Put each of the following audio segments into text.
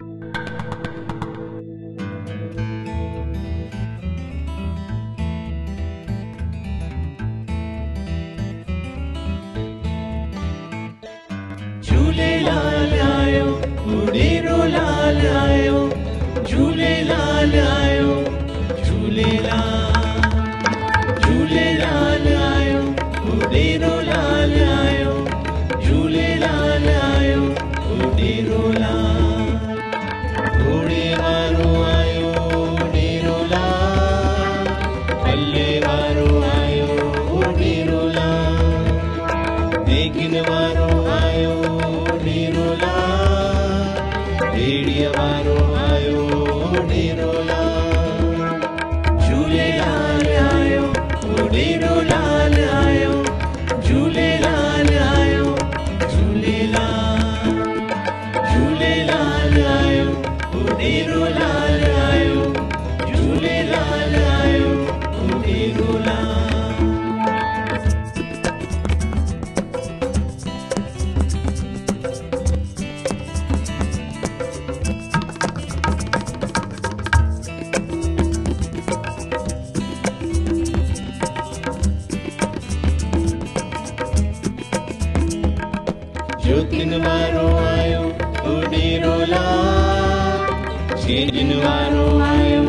झूलेलाल आयो, उॾेरो लाल आयो, झूलेलाल आयो, झूलेलाल। झूलेलाल आयो, उॾेरो लाल आयो, झूलेलाल आयो, उॾेरो लाल। घोड़े वारो आयो, उॾेरो लाल, पल्ले वारो आयो, उॾेरो लाल, नेगिन वारो आयो, उॾेरो लाल, भेड़िया वारो आयो, उॾेरो लाल। झूलेलाल आयो, उॾेरो लाल आयो, झूलेलाल आयो, झूलेलाल। झूलेलाल आयो, उॾेरो लाल आयो, झूलेलाल आयो, उॾेरो लाल। ज्योतिन वारो आयो, उॾेरो लाल, छेॼन वारो आयो,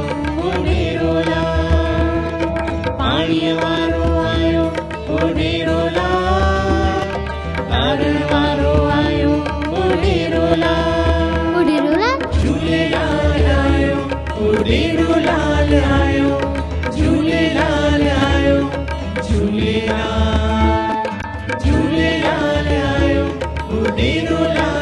उॾेरो लाल, पाणीअ वारो आयो, उॾेरो लाल, तारण वारो आयो, उॾेरो लाल। उॾेरो लाल। झूलेलाल आयो, उॾेरो लाल आयो, झूलेलाल आयो, झूलेलाल। झूलेलाल आयो, उॾेरो लाल